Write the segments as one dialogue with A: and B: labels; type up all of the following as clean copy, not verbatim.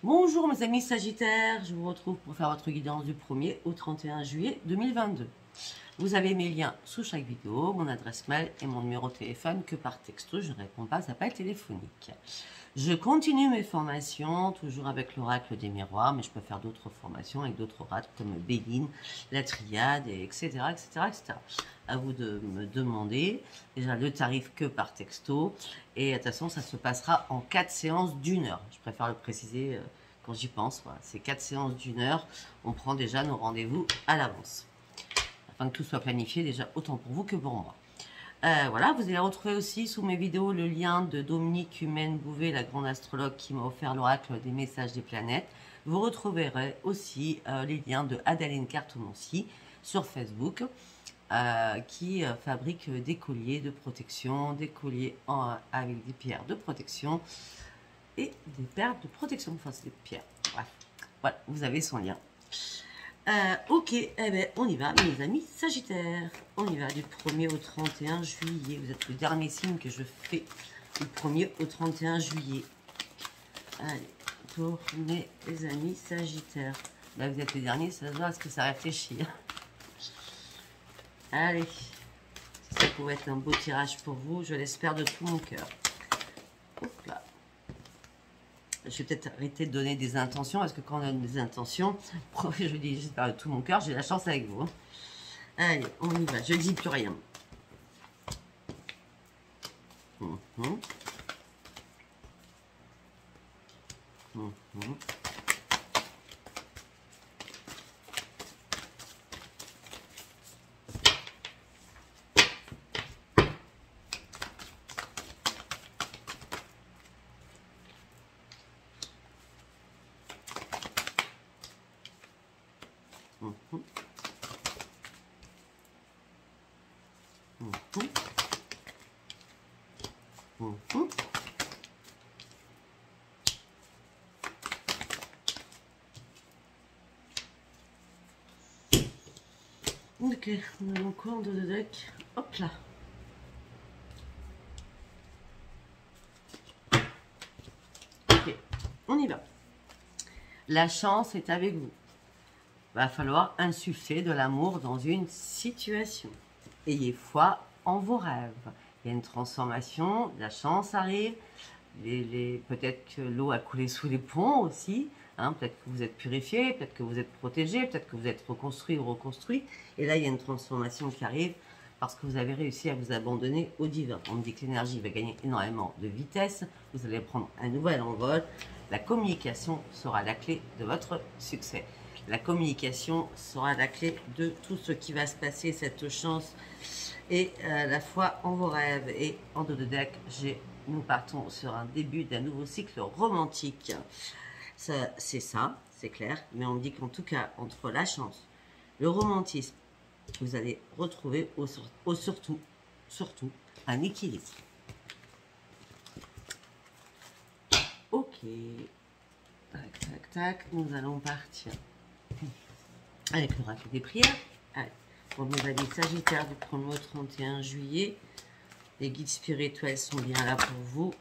A: Bonjour mes amis Sagittaires, je vous retrouve pour faire votre guidance du 1er au 31 juillet 2022. Vous avez mes liens sous chaque vidéo, mon adresse mail et mon numéro de téléphone que par texto, je ne réponds pas à appel téléphonique. Je continue mes formations, toujours avec l'oracle des miroirs, mais je peux faire d'autres formations avec d'autres oracles comme Béline, la triade, etc., etc., etc. À vous de me demander déjà le tarif que par texto. Et de toute façon, ça se passera en 4 séances d'1 heure. Je préfère le préciser quand j'y pense. Voilà. C'est 4 séances d'1 heure. On prend déjà nos rendez-vous à l'avance. Afin que tout soit planifié déjà autant pour vous que pour moi. Voilà, vous allez retrouver aussi sous mes vidéos le lien de Dominique Humaine Bouvet, la grande astrologue qui m'a offert l'oracle des messages des planètes. Vous retrouverez aussi les liens de Adaline Cartomancy sur Facebook qui fabrique des colliers de protection, des colliers avec des pierres de protection et des perles de protection. Enfin, c'est des pierres. Bref, voilà, vous avez son lien. Ok, eh ben, on y va, mes amis Sagittaires. On y va du 1er au 31 juillet. Vous êtes le dernier signe que je fais du 1er au 31 juillet. Allez, tournez, les amis Sagittaires. Là, vous êtes les derniers, ça se voit, est-ce que ça réfléchit? Allez, si ça pouvait être un beau tirage pour vous, je l'espère de tout mon cœur. Hop là. Je vais peut-être arrêter de donner des intentions, parce que quand on a des intentions, je dis j'espère de tout mon cœur, j'ai la chance avec vous. Allez, on y va, je dis plus rien. Ok, on a encore en dos de deck. Hop là. Ok, on y va. La chance est avec vous. Va falloir insuffler de l'amour dans une situation. Ayez foi en vos rêves. Il y a une transformation, la chance arrive. Peut-être que l'eau a coulé sous les ponts aussi. Hein, peut-être que vous êtes purifié, peut-être que vous êtes protégé, peut-être que vous êtes reconstruit ou reconstruit. Et là, il y a une transformation qui arrive parce que vous avez réussi à vous abandonner au divin. On me dit que l'énergie va gagner énormément de vitesse. Vous allez prendre un nouvel envol. La communication sera la clé de votre succès. La communication sera la clé de tout ce qui va se passer, cette chance et la foi en vos rêves. Et en dos de deck, nous partons sur un début d'un nouveau cycle romantique. C'est ça, c'est clair. Mais on me dit qu'en tout cas, entre la chance, le romantisme, vous allez retrouver surtout un équilibre. Ok. Tac, tac, tac. Nous allons partir avec l'oracle des prières. Allez. Pour mes amis Sagittaires du 1er au 31 juillet. Les guides spirituels sont bien là pour vous.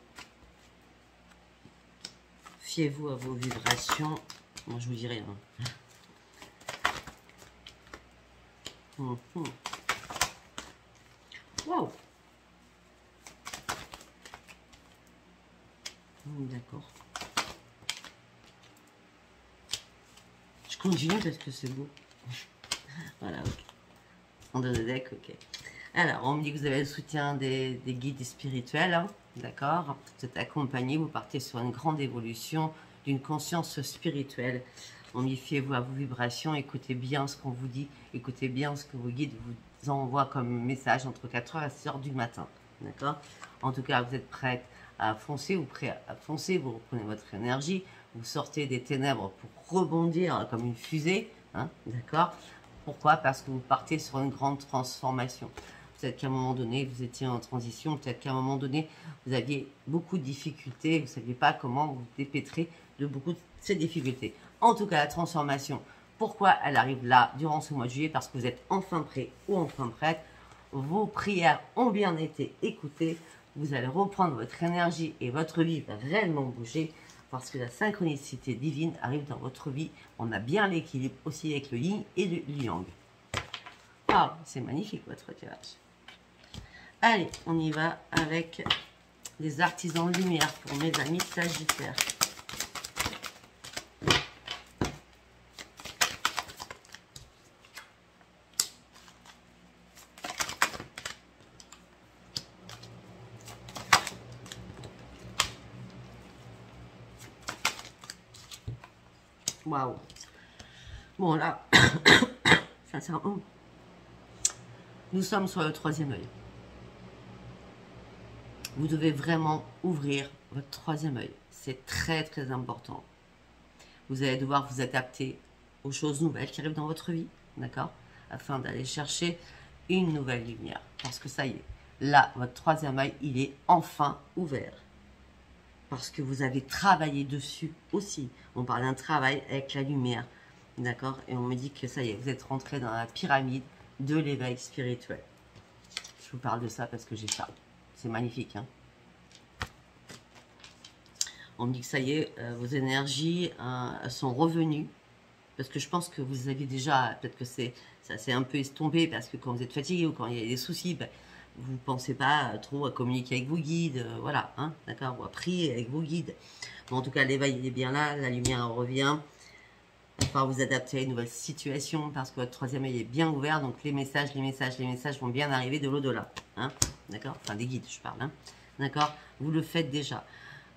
A: Fiez-vous à vos vibrations. Moi, je vous dis rien. Waouh. D'accord. Je continue parce que c'est beau. Voilà, ok. En deux de deck, ok. Alors, on me dit que vous avez le soutien des guides spirituels, hein, d'accord? Vous êtes accompagné, vous partez sur une grande évolution d'une conscience spirituelle. On me dit, fiez-vous à vos vibrations, écoutez bien ce qu'on vous dit, écoutez bien ce que vos guides vous envoient comme message entre 4h et 6h du matin, d'accord? En tout cas, vous êtes prête à foncer ou prêt à foncer, vous reprenez votre énergie, vous sortez des ténèbres pour rebondir comme une fusée, hein, d'accord? Pourquoi? Parce que vous partez sur une grande transformation. Peut-être qu'à un moment donné, vous étiez en transition. Peut-être qu'à un moment donné, vous aviez beaucoup de difficultés. Vous ne saviez pas comment vous dépêtrer de beaucoup de ces difficultés. En tout cas, la transformation, pourquoi elle arrive là, durant ce mois de juillet? Parce que vous êtes enfin prêt ou enfin prête. Vos prières ont bien été écoutées. Vous allez reprendre votre énergie et votre vie va réellement bouger. parce que la synchronicité divine arrive dans votre vie. On a bien l'équilibre aussi avec le yin et le yang. Ah, c'est magnifique votre tirage. Allez, on y va avec les artisans de lumière pour mes amis Sagittaires. Waouh. Bon là, sincèrement, nous sommes sur le troisième œil. Vous devez vraiment ouvrir votre troisième œil. C'est très très important. Vous allez devoir vous adapter aux choses nouvelles qui arrivent dans votre vie, d'accord? Afin d'aller chercher une nouvelle lumière. Parce que ça y est, là, votre troisième œil, il est enfin ouvert. Parce que vous avez travaillé dessus aussi. On parle d'un travail avec la lumière, d'accord? Et on me dit que ça y est, vous êtes rentré dans la pyramide de l'éveil spirituel. Je vous parle de ça parce que j'ai ça. C'est magnifique, hein? On me dit que ça y est, vos énergies sont revenues. Parce que je pense que vous avez déjà, peut-être que ça s'est un peu estompé, parce que quand vous êtes fatigué ou quand il y a des soucis, ben, vous ne pensez pas trop à communiquer avec vos guides, voilà, hein, d'accord, ou à prier avec vos guides. Bon, en tout cas, l'éveil il est bien là, la lumière revient. Il va falloir vous adapter à une nouvelle situation, parce que votre troisième œil est bien ouvert, donc les messages vont bien arriver de l'au-delà, hein, d'accord, enfin des guides, je parle, hein, d'accord, vous le faites déjà.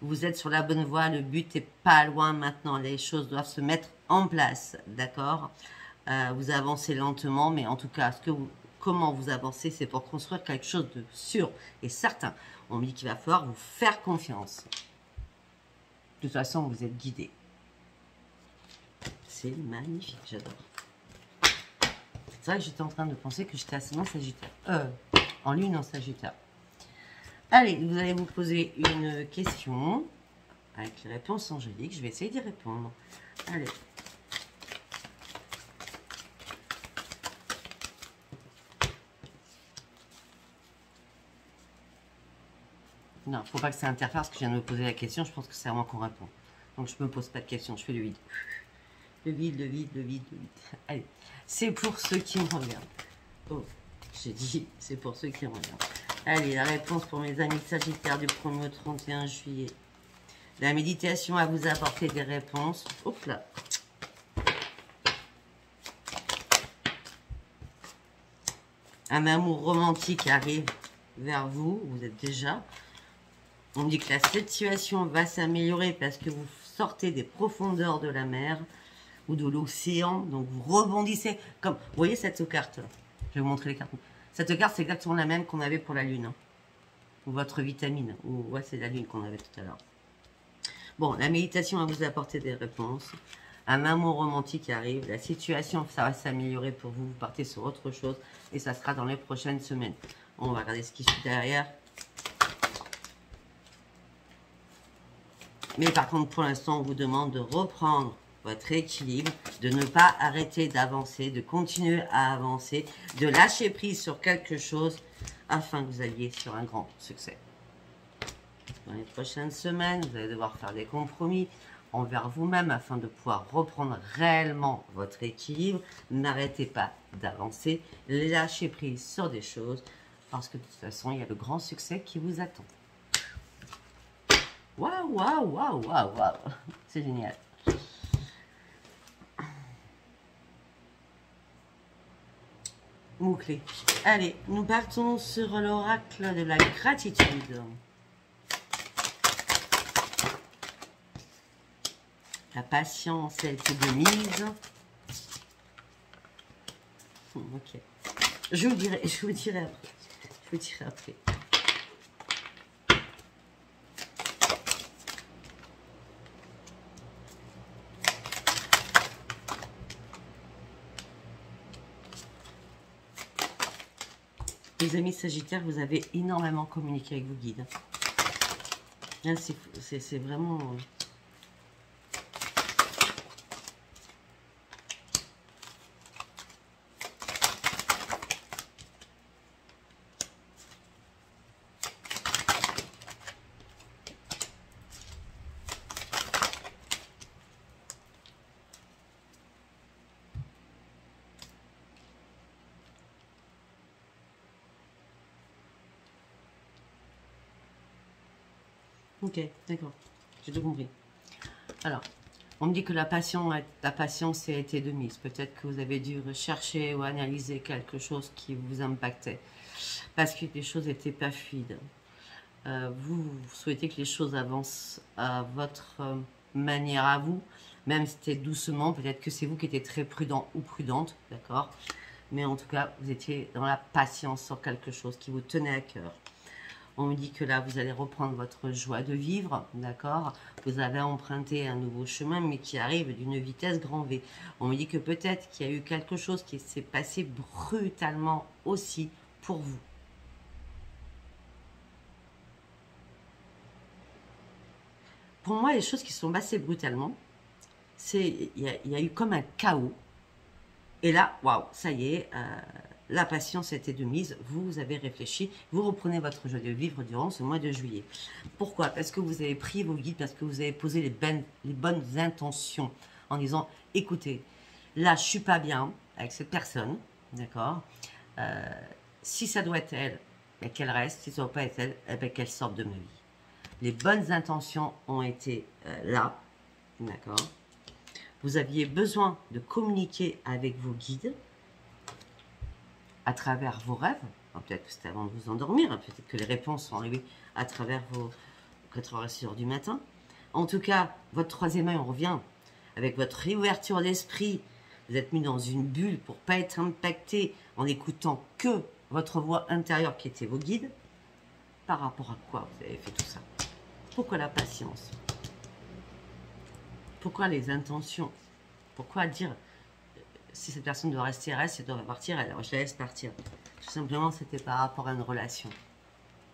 A: Vous êtes sur la bonne voie, le but n'est pas loin maintenant, les choses doivent se mettre en place, d'accord? Vous avancez lentement, mais en tout cas, comment vous avancez, c'est pour construire quelque chose de sûr et certain. On me dit qu'il va falloir vous faire confiance. De toute façon, vous êtes guidé. C'est magnifique, j'adore. C'est vrai que j'étais en train de penser que j'étais ascendant Sagittaire. En lune en Sagittaire. Allez, vous allez vous poser une question avec les réponses angéliques. Je vais essayer d'y répondre. Allez. Non, il ne faut pas que ça interfère parce que je viens de me poser la question. Je pense que c'est à moi qu'on répond. Donc je ne me pose pas de questions. Je fais le vide. Le vide, le vide, le vide, le vide. Allez. C'est pour ceux qui me regardent. Oh, j'ai dit, c'est pour ceux qui me regardent. Allez, la réponse pour mes amis Sagittaires du 1er au 31 juillet. La méditation va vous apporter des réponses. Hop là. Un amour romantique arrive vers vous. Vous êtes déjà. On me dit que la situation va s'améliorer parce que vous sortez des profondeurs de la mer ou de l'océan. Donc vous rebondissez. Comme, vous voyez cette carte là. Je vais vous montrer les cartes. Cette carte, c'est exactement la même qu'on avait pour la Lune. Hein. Ou votre vitamine. Ou ouais, c'est la Lune qu'on avait tout à l'heure. Bon, la méditation va vous apporter des réponses. Un amour romantique arrive. La situation, ça va s'améliorer pour vous. Vous partez sur autre chose. Et ça sera dans les prochaines semaines. On va regarder ce qui suit derrière. Mais par contre, pour l'instant, on vous demande de reprendre votre équilibre, de ne pas arrêter d'avancer, de continuer à avancer, de lâcher prise sur quelque chose afin que vous alliez sur un grand succès. Dans les prochaines semaines, vous allez devoir faire des compromis envers vous-même afin de pouvoir reprendre réellement votre équilibre. N'arrêtez pas d'avancer, lâchez prise sur des choses parce que de toute façon, il y a le grand succès qui vous attend. Waouh, waouh, waouh, waouh, waouh. C'est génial. Mots-clés. Allez, nous partons sur l'oracle de la gratitude. La patience a été de mise. Ok. Je vous dirai après. Je vous dirai après. Les amis Sagittaires, vous avez énormément communiqué avec vos guides. C'est vraiment... Ok, d'accord. J'ai tout compris. Alors, on me dit que la patience a été de mise. Peut-être que vous avez dû rechercher ou analyser quelque chose qui vous impactait. Parce que les choses n'étaient pas fluides. Vous souhaitez que les choses avancent à votre manière à vous. Même si c'était doucement, peut-être que c'est vous qui étiez très prudent ou prudente, d'accord? Mais en tout cas, vous étiez dans la patience sur quelque chose qui vous tenait à cœur. On me dit que là, vous allez reprendre votre joie de vivre, d'accord? Vous avez emprunté un nouveau chemin, mais qui arrive d'une vitesse grand V. On me dit que peut-être qu'il y a eu quelque chose qui s'est passé brutalement aussi pour vous. Pour moi, les choses qui sont passées brutalement, il y a eu comme un chaos. Et là, waouh, ça y est, la patience était de mise, vous avez réfléchi, vous reprenez votre joie de vivre durant ce mois de juillet. Pourquoi? Parce que vous avez pris vos guides, parce que vous avez posé les bonnes intentions en disant, écoutez, là, je suis pas bien avec cette personne, d'accord? Si ça doit être elle, ben, qu'elle reste, si ça ne doit pas être elle, eh ben, qu'elle sorte de ma vie. Les bonnes intentions ont été là, d'accord? Vous aviez besoin de communiquer avec vos guides à travers vos rêves. Peut-être que c'était avant de vous endormir, peut-être que les réponses sont arrivées à travers vos 4h-6h du matin. En tout cas, votre troisième œil, on revient avec votre réouverture d'esprit. Vous êtes mis dans une bulle pour ne pas être impacté en n'écoutant que votre voix intérieure qui était vos guides. Par rapport à quoi vous avez fait tout ça? Pourquoi la patience? Pourquoi les intentions? Pourquoi dire si cette personne doit rester, elle reste, si elle doit partir, alors je la laisse partir. Tout simplement, c'était par rapport à une relation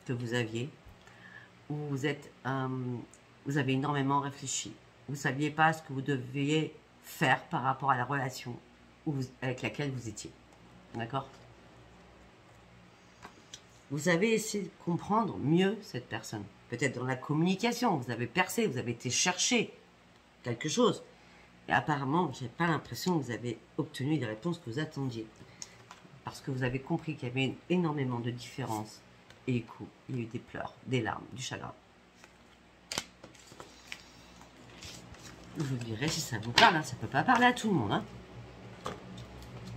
A: que vous aviez, où vous avez énormément réfléchi. Vous ne saviez pas ce que vous deviez faire par rapport à la relation avec laquelle vous étiez. D'accord? Vous avez essayé de comprendre mieux cette personne. Peut-être dans la communication, vous avez percé, vous avez été chercher quelque chose. Et apparemment, je n'ai pas l'impression que vous avez obtenu les réponses que vous attendiez. Parce que vous avez compris qu'il y avait énormément de différences. Et du coup, il y a eu des pleurs, des larmes, du chagrin. Je vous dirai si ça vous parle, hein. Ça ne peut pas parler à tout le monde. Hein.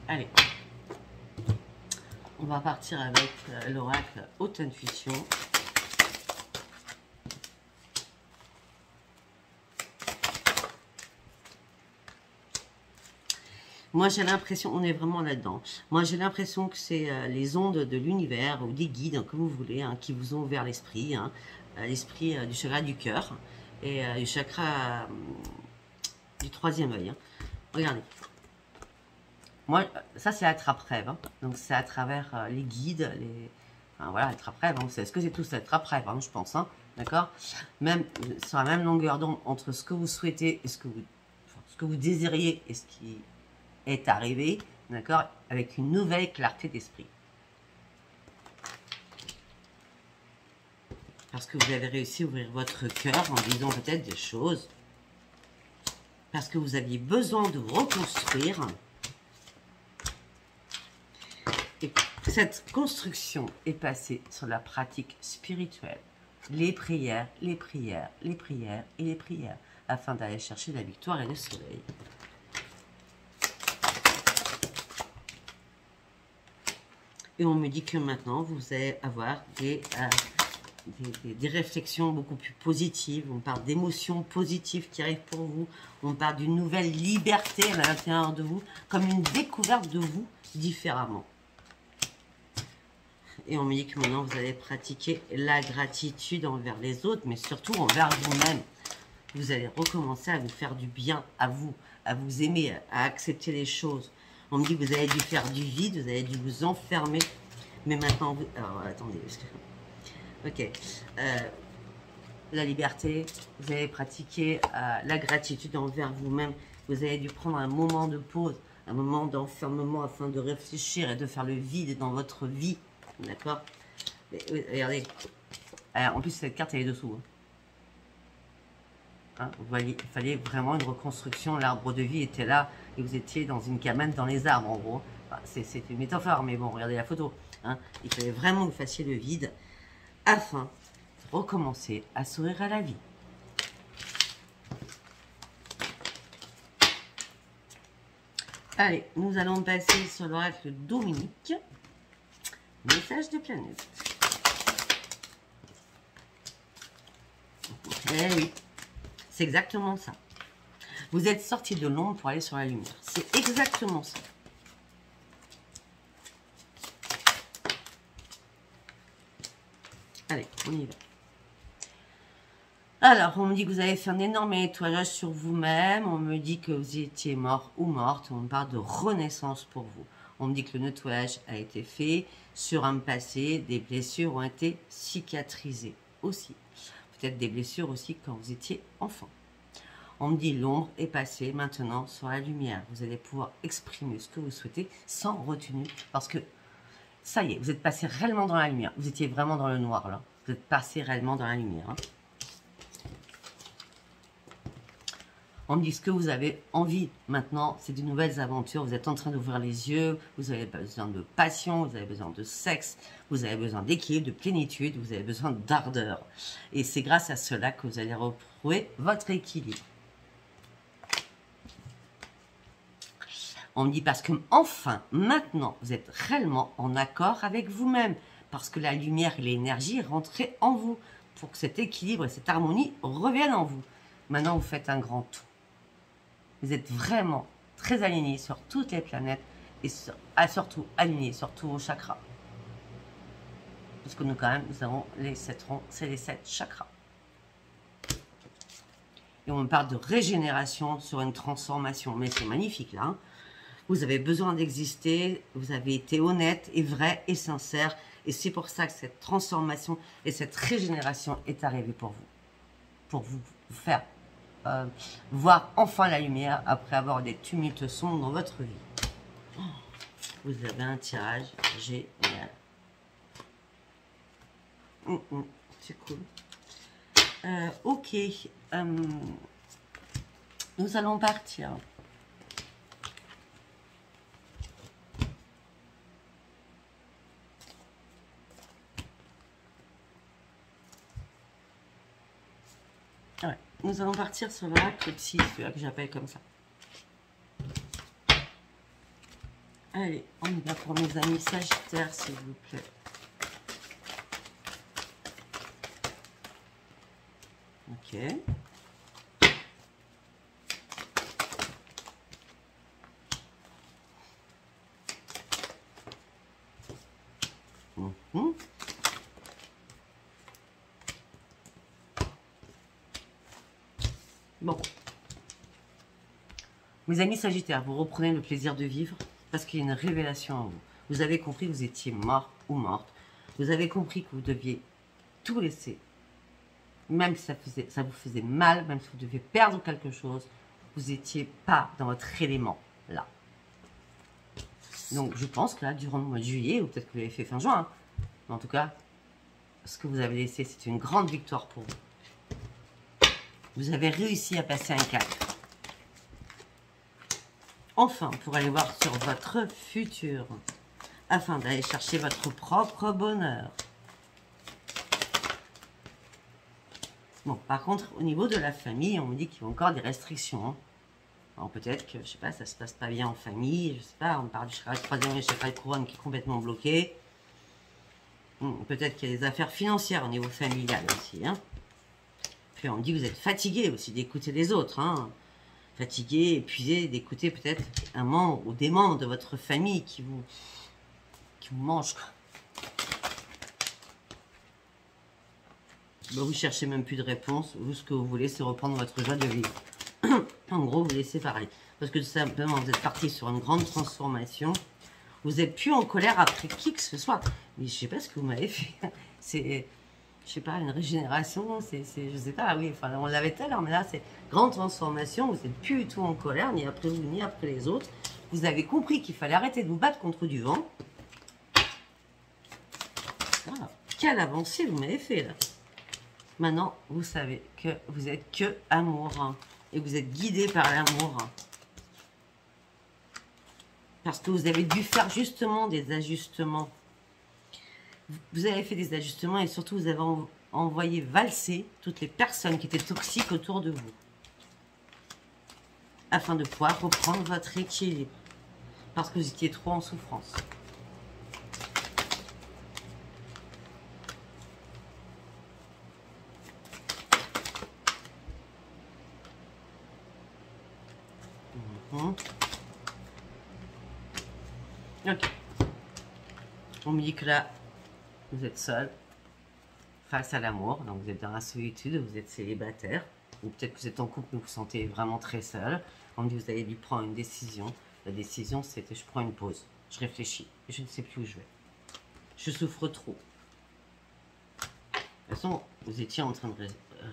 A: Allez. On va partir avec l'oracle Haute Intuition. Moi, j'ai l'impression, on est vraiment là-dedans. Moi, j'ai l'impression que c'est les ondes de l'univers ou des guides, hein, comme vous voulez, hein, qui vous ont ouvert l'esprit, hein, l'esprit du chakra du cœur et du chakra du troisième œil. Hein. Regardez. Moi, ça, c'est attrape-rêve. Hein. Donc, c'est à travers les guides, enfin, voilà, attrape-rêve. Hein. C'est ce que c'est tout, c'est attrape-rêve, hein, je pense. Hein. D'accord? Même sur la même longueur d'onde entre ce que vous souhaitez et ce que vous désiriez et ce qui est arrivé, d'accord, avec une nouvelle clarté d'esprit. Parce que vous avez réussi à ouvrir votre cœur en disant peut-être des choses. Parce que vous aviez besoin de vous reconstruire. Et cette construction est passée sur la pratique spirituelle. Les prières, les prières, les prières et les prières. Afin d'aller chercher la victoire et le soleil. Et on me dit que maintenant, vous allez avoir des réflexions beaucoup plus positives. On parle d'émotions positives qui arrivent pour vous. On parle d'une nouvelle liberté à l'intérieur de vous, comme une découverte de vous différemment. Et on me dit que maintenant, vous allez pratiquer la gratitude envers les autres, mais surtout envers vous-même. Vous allez recommencer à vous faire du bien à vous aimer, à accepter les choses. On me dit que vous avez dû faire du vide, vous avez dû vous enfermer. Mais maintenant, vous... Alors, attendez. Ok. La liberté, vous avez pratiqué la gratitude envers vous-même. Vous avez dû prendre un moment de pause, un moment d'enfermement afin de réfléchir et de faire le vide dans votre vie. D'accord? Regardez. En plus, cette carte, elle est dessous. Hein, vous voyez, il fallait vraiment une reconstruction. L'arbre de vie était là et vous étiez dans une cabane dans les arbres, en gros. Enfin, c'est une métaphore, mais bon, regardez la photo. Hein, il fallait vraiment que vous fassiez le vide afin recommencer à sourire à la vie. Allez, nous allons passer sur l'oracle Dominique. Message des planètes. Eh oui, c'est exactement ça. Vous êtes sorti de l'ombre pour aller sur la lumière. C'est exactement ça. Allez, on y va. Alors, on me dit que vous avez fait un énorme nettoyage sur vous-même. On me dit que vous étiez mort ou morte. On me parle de renaissance pour vous. On me dit que le nettoyage a été fait sur un passé. Des blessures ont été cicatrisées aussi. Peut-être des blessures aussi quand vous étiez enfant. On me dit l'ombre est passée maintenant sur la lumière. Vous allez pouvoir exprimer ce que vous souhaitez sans retenue. Parce que ça y est, vous êtes passé réellement dans la lumière. Vous étiez vraiment dans le noir là. Vous êtes passé réellement dans la lumière. Hein. On me dit ce que vous avez envie maintenant, c'est de nouvelles aventures. Vous êtes en train d'ouvrir les yeux. Vous avez besoin de passion, vous avez besoin de sexe, vous avez besoin d'équilibre, de plénitude, vous avez besoin d'ardeur. Et c'est grâce à cela que vous allez retrouver votre équilibre. On me dit parce que enfin, maintenant, vous êtes réellement en accord avec vous-même. Parce que la lumière et l'énergie est rentrée en vous. Pour que cet équilibre et cette harmonie reviennent en vous. Maintenant, vous faites un grand tout. Vous êtes vraiment très aligné sur toutes les planètes. Et surtout aligné sur tous vos chakras. Parce que nous, quand même, nous avons les 7 ronds. C'est les 7 chakras. Et on me parle de régénération sur une transformation. Mais c'est magnifique, là. Hein. Vous avez besoin d'exister, vous avez été honnête et vrai et sincère. Et c'est pour ça que cette transformation et cette régénération est arrivée pour vous. Pour vous faire voir enfin la lumière après avoir des tumultes sombres dans votre vie. Oh, vous avez un tirage génial. C'est cool. Ok. Nous allons partir. Ouais. Nous allons partir sur l'oracle Psy, celui-là que j'appelle comme ça. Allez, on y va pour mes amis Sagittaires, s'il vous plaît. Ok. Bon. Mes amis Sagittaires, vous reprenez le plaisir de vivre parce qu'il y a une révélation en vous. Vous avez compris que vous étiez mort ou morte. Vous avez compris que vous deviez tout laisser. Même si ça vous faisait mal, même si vous deviez perdre quelque chose, vous n'étiez pas dans votre élément là. Donc je pense que là, durant le mois de juillet, ou peut-être que vous l'avez fait fin juin, hein, mais en tout cas, ce que vous avez laissé, c'est une grande victoire pour vous. Vous avez réussi à passer un cap. Enfin, pour aller voir sur votre futur, afin d'aller chercher votre propre bonheur. Bon, par contre, au niveau de la famille, on me dit qu'il y a encore des restrictions. Hein. Alors peut-être que, je sais pas, ça se passe pas bien en famille, je sais pas, on parle du chakra troisième et du chakra couronne qui est complètement bloqué. Peut-être qu'il y a des affaires financières au niveau familial aussi. Hein. Puis on me dit que vous êtes fatigué aussi d'écouter les autres. Hein. Fatigué, épuisé, d'écouter peut-être un membre ou des membres de votre famille qui vous mangent. Ben, vous cherchez même plus de réponse. Vous, ce que vous voulez, c'est reprendre votre joie de vivre. En gros, vous laissez parler. Parce que tout simplement, vous êtes parti sur une grande transformation. Vous n'êtes plus en colère après qui que ce soit. Mais je sais pas ce que vous m'avez fait. C'est, je sais pas, une régénération. Je sais pas, oui. Enfin, on l'avait tout à l'heure, mais là, c'est grande transformation. Vous n'êtes plus du tout en colère, ni après vous, ni après les autres. Vous avez compris qu'il fallait arrêter de vous battre contre du vent. Voilà. Quelle avancée vous m'avez fait, là. Maintenant, vous savez que vous êtes que amour. Hein, et vous êtes guidé par l'amour. Hein. Parce que vous avez dû faire justement des ajustements. Vous avez fait des ajustements et surtout vous avez envoyer valser toutes les personnes qui étaient toxiques autour de vous. Afin de pouvoir reprendre votre équilibre. Parce que vous étiez trop en souffrance. Ok. On me dit que là, vous êtes seul face à l'amour. Donc vous êtes dans la solitude, vous êtes célibataire. Ou peut-être que vous êtes en couple mais vous vous sentez vraiment très seul. On me dit que vous avez dû prendre une décision. La décision, c'était je prends une pause. Je réfléchis. Et je ne sais plus où je vais. Je souffre trop. De toute façon, vous étiez en train de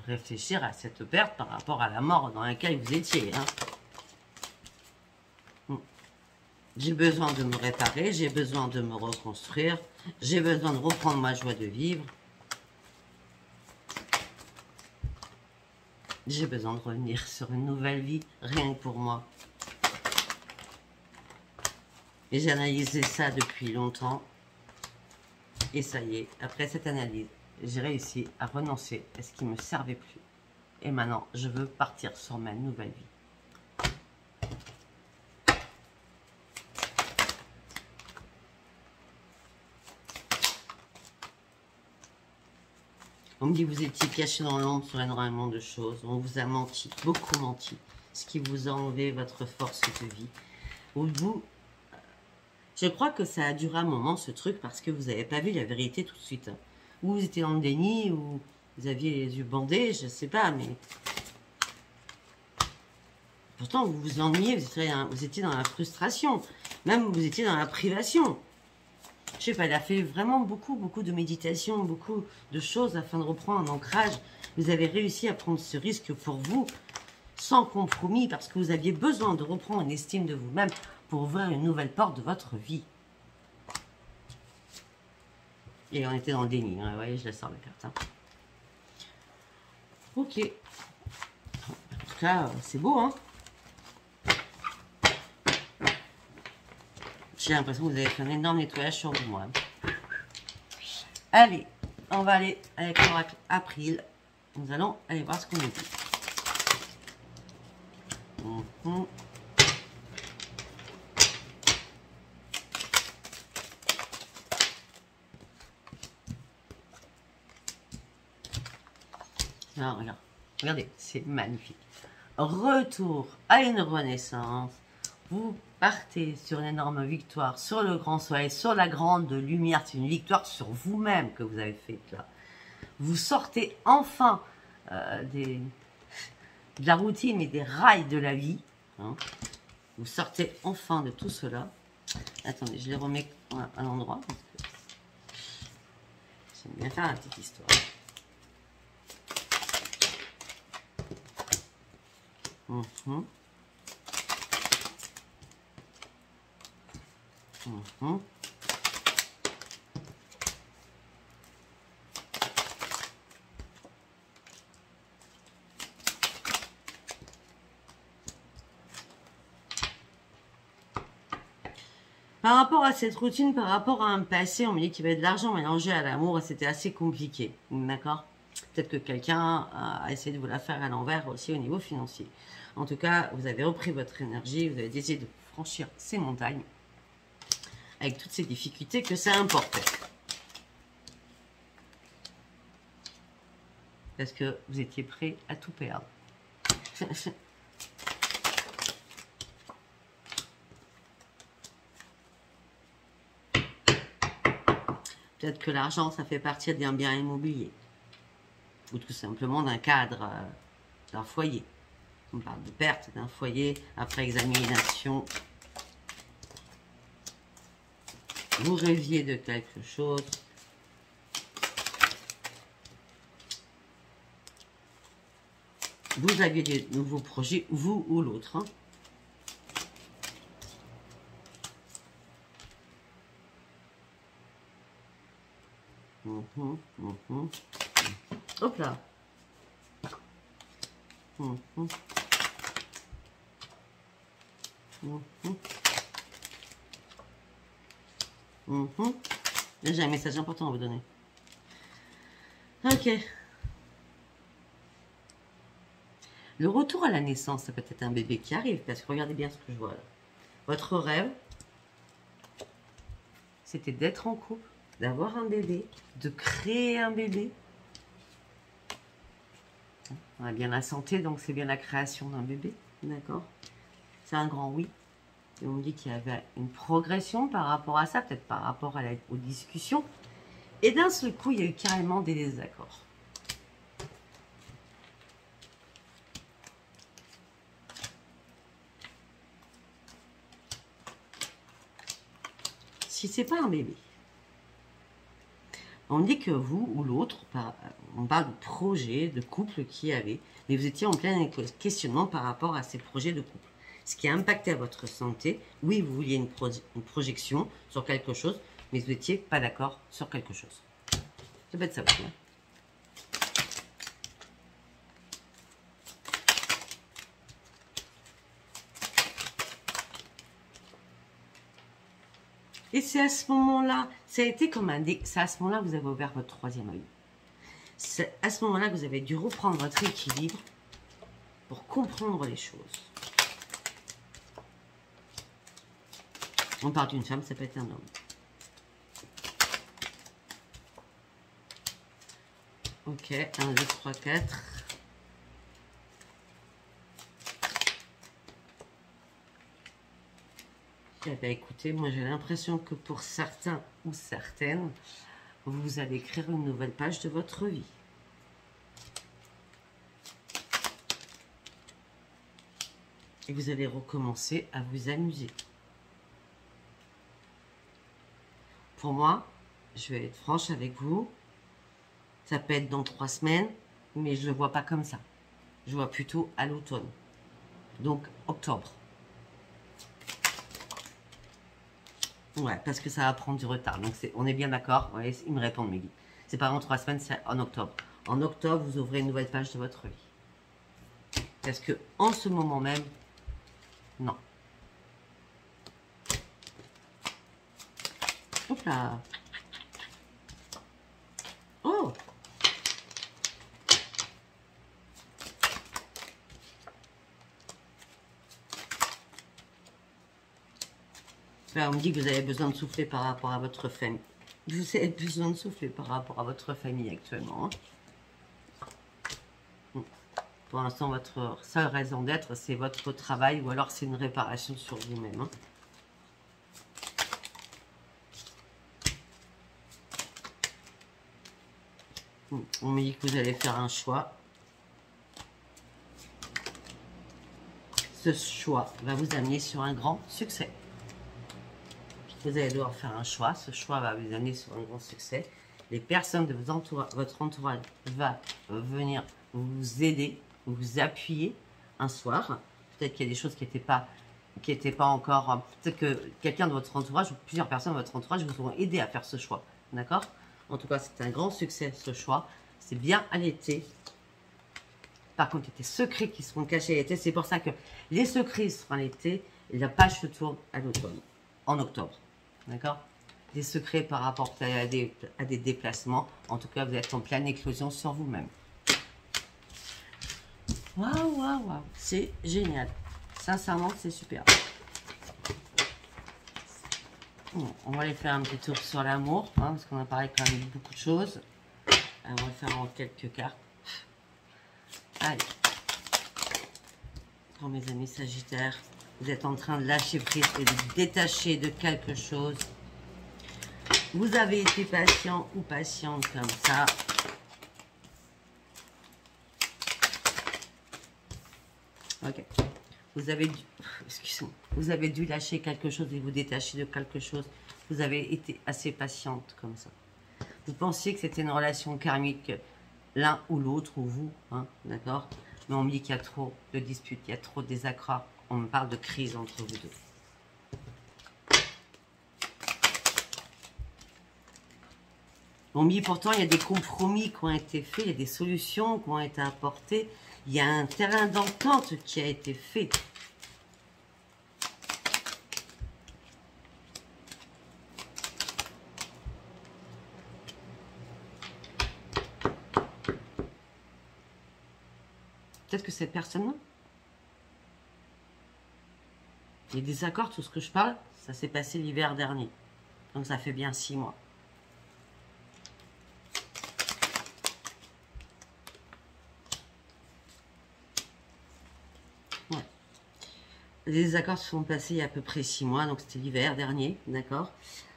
A: réfléchir à cette perte par rapport à la mort dans laquelle vous étiez. Hein. J'ai besoin de me réparer, j'ai besoin de me reconstruire, j'ai besoin de reprendre ma joie de vivre. J'ai besoin de revenir sur une nouvelle vie, rien que pour moi. Et j'ai analysé ça depuis longtemps. Et ça y est, après cette analyse, j'ai réussi à renoncer à ce qui ne me servait plus. Et maintenant, je veux partir sur ma nouvelle vie. On me dit que vous étiez caché dans l'ombre sur énormément de choses. On vous a menti, beaucoup menti. Ce qui vous a enlevé votre force de vie. Je crois que ça a duré un moment ce truc parce que vous n'avez pas vu la vérité tout de suite. Ou vous étiez dans le déni, ou vous aviez les yeux bandés, je ne sais pas, mais... Pourtant, vous vous ennuyez, vous étiez dans la frustration. Même vous étiez dans la privation. Je sais pas, il a fait vraiment beaucoup de méditation, beaucoup de choses afin de reprendre un ancrage. Vous avez réussi à prendre ce risque pour vous, sans compromis, parce que vous aviez besoin de reprendre une estime de vous-même pour ouvrir une nouvelle porte de votre vie. Et on était dans le déni, hein. Vous voyez, je la sors la carte. Hein. Ok. En tout cas, c'est beau, hein. J'ai l'impression que vous avez fait un énorme nettoyage sur vous, moi. Allez, on va aller avec l'oracle April. Nous allons aller voir ce qu'on nous dit. Alors, regarde. Regardez, c'est magnifique. Retour à une renaissance. Vous partez sur une énorme victoire, sur le grand soleil, sur la grande lumière. C'est une victoire sur vous-même que vous avez faite là. Vous sortez enfin de la routine et des rails de la vie. Hein. Vous sortez enfin de tout cela. Attendez, je les remets à l'endroit. J'aime bien faire la petite histoire. Par rapport à cette routine, par rapport à un passé, on me dit qu'il y avait de l'argent mélangé à l'amour et c'était assez compliqué. D'accord? Peut-être que quelqu'un a essayé de vous la faire à l'envers aussi au niveau financier. En tout cas, vous avez repris votre énergie, vous avez décidé de franchir ces montagnes avec toutes ces difficultés que ça importait. Parce que vous étiez prêt à tout perdre. Peut-être que l'argent, ça fait partie d'un bien immobilier. Ou tout simplement d'un cadre, d'un foyer. On parle de perte d'un foyer après examination. Vous rêviez de quelque chose. Vous aviez des nouveaux projets, vous ou l'autre. Hein. Hop là. J'ai un message important à vous donner. Ok. Le retour à la naissance, ça peut être un bébé qui arrive, parce que regardez bien ce que je vois là. Votre rêve, c'était d'être en couple, d'avoir un bébé, de créer un bébé. On a bien la santé, donc c'est bien la création d'un bébé, d'accord? C'est un grand oui. Et on me dit qu'il y avait une progression par rapport à ça, peut-être par rapport à aux discussions. Et d'un seul coup, il y a eu carrément des désaccords. Si c'est pas un bébé, on dit que vous ou l'autre, on parle de projet, de couple qui avait, mais vous étiez en plein questionnement par rapport à ces projets de couple. Ce qui a impacté à votre santé, oui, vous vouliez une projection sur quelque chose, mais vous n'étiez pas d'accord sur quelque chose. Ça peut être ça aussi. Hein. Et c'est à ce moment-là, ça a été comme c'est à ce moment-là que vous avez ouvert votre troisième œil. C'est à ce moment-là que vous avez dû reprendre votre équilibre pour comprendre les choses. On parle d'une femme, ça peut être un homme. Ok, 1, 2, 3, 4. Eh bien, écoutez, moi j'ai l'impression que pour certains ou certaines, vous allez écrire une nouvelle page de votre vie. Et vous allez recommencer à vous amuser. Pour moi, je vais être franche avec vous, ça peut être dans 3 semaines, mais je ne le vois pas comme ça. Je vois plutôt à l'automne, donc octobre. Ouais, parce que ça va prendre du retard. Donc on est bien d'accord. Ouais, ils me répondent, Meggy. C'est pas en 3 semaines, c'est en octobre. En octobre, vous ouvrez une nouvelle page de votre vie. Parce que en ce moment même, non. Hop là. Oh. Là, on me dit que vous avez besoin de souffler par rapport à votre famille. Vous avez besoin de souffler par rapport à votre famille actuellement. Hein. Pour l'instant, votre seule raison d'être, c'est votre travail ou alors c'est une réparation sur vous-même. Hein. On me dit que vous allez faire un choix. Ce choix va vous amener sur un grand succès. Vous allez devoir faire un choix. Ce choix va vous amener sur un grand succès. Les personnes de votre entourage va venir vous aider, vous appuyer un soir. Peut-être qu'il y a des choses qui n'étaient pas encore... Peut-être que quelqu'un de votre entourage ou plusieurs personnes de votre entourage vous auront aidé à faire ce choix. D'accord? En tout cas, c'est un grand succès ce choix. C'est bien à l'été. Par contre, il y a des secrets qui seront cachés à l'été. C'est pour ça que les secrets seront à l'été et la page se tourne à l'automne, en octobre. D'accord? Des secrets par rapport à des déplacements. En tout cas, vous êtes en pleine éclosion sur vous-même. Waouh, waouh, waouh. C'est génial. Sincèrement, c'est super. Bon, on va aller faire un petit tour sur l'amour, hein, parce qu'on a parlé quand même de beaucoup de choses. On va faire en quelques cartes. Allez. Pour mes amis Sagittaires, vous êtes en train de lâcher prise et de vous détacher de quelque chose. Vous avez été patient ou patiente comme ça. Ok. Vous avez dû, excusez-moi, vous avez dû lâcher quelque chose et vous détacher de quelque chose. Vous avez été assez patiente comme ça. Vous pensiez que c'était une relation karmique, l'un ou l'autre, ou vous, hein, d'accord? Mais on me dit qu'il y a trop de disputes, il y a trop de désaccords. On me parle de crise entre vous deux. On me dit pourtant, il y a des compromis qui ont été faits, il y a des solutions qui ont été apportées. Il y a un terrain d'entente qui a été fait. Peut-être que cette personne-là, les désaccords, tout ce que je parle, ça s'est passé l'hiver dernier. Donc ça fait bien 6 mois. Ouais. Les désaccords se sont passés il y a à peu près 6 mois, donc c'était l'hiver dernier, d'accord.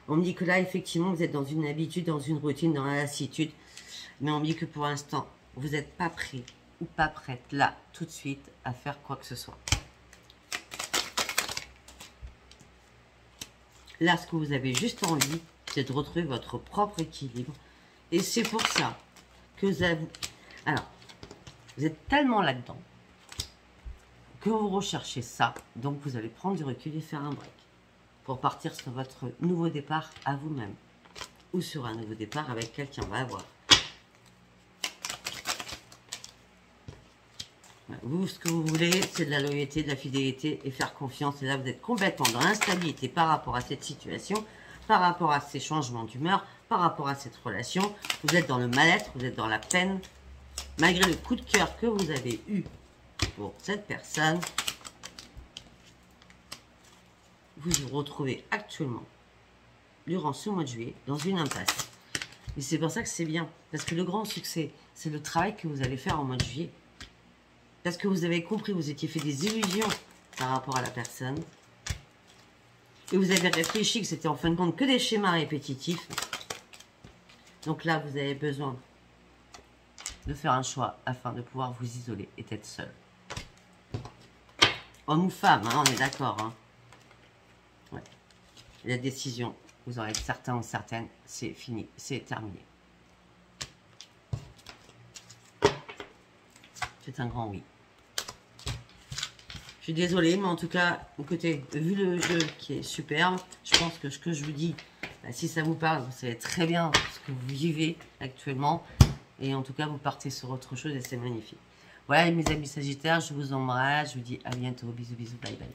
A: On me dit que là, effectivement, vous êtes dans une habitude, dans une routine, dans la lassitude. Mais on me dit que pour l'instant, vous n'êtes pas prêt ou pas prête, là, tout de suite, à faire quoi que ce soit. Là, ce que vous avez juste envie, c'est de retrouver votre propre équilibre. Et c'est pour ça que vous avez... Alors, vous êtes tellement là-dedans que vous recherchez ça. Donc, vous allez prendre du recul et faire un break pour partir sur votre nouveau départ à vous-même. Ou sur un nouveau départ avec quelqu'un, on va voir. Vous, ce que vous voulez, c'est de la loyauté, de la fidélité et faire confiance. Et là, vous êtes complètement dans l'instabilité par rapport à cette situation, par rapport à ces changements d'humeur, par rapport à cette relation. Vous êtes dans le mal-être, vous êtes dans la peine. Malgré le coup de cœur que vous avez eu pour cette personne, vous vous retrouvez actuellement, durant ce mois de juillet, dans une impasse. Et c'est pour ça que c'est bien. Parce que le grand succès, c'est le travail que vous allez faire en mois de juillet. Parce que vous avez compris, vous étiez fait des illusions par rapport à la personne. Et vous avez réfléchi que c'était en fin de compte que des schémas répétitifs. Donc là, vous avez besoin de faire un choix afin de pouvoir vous isoler et être seul. Homme ou femme, hein, on est d'accord. Hein. Ouais. La décision, vous en êtes certain ou certaine, c'est fini, c'est terminé. C'est un grand oui. Je suis désolée, mais en tout cas, écoutez, vu le jeu qui est superbe, je pense que ce que je vous dis, bah, si ça vous parle, vous savez très bien ce que vous vivez actuellement. Et en tout cas, vous partez sur autre chose et c'est magnifique. Voilà mes amis Sagittaires, je vous embrasse, je vous dis à bientôt, bisous, bisous, bye bye.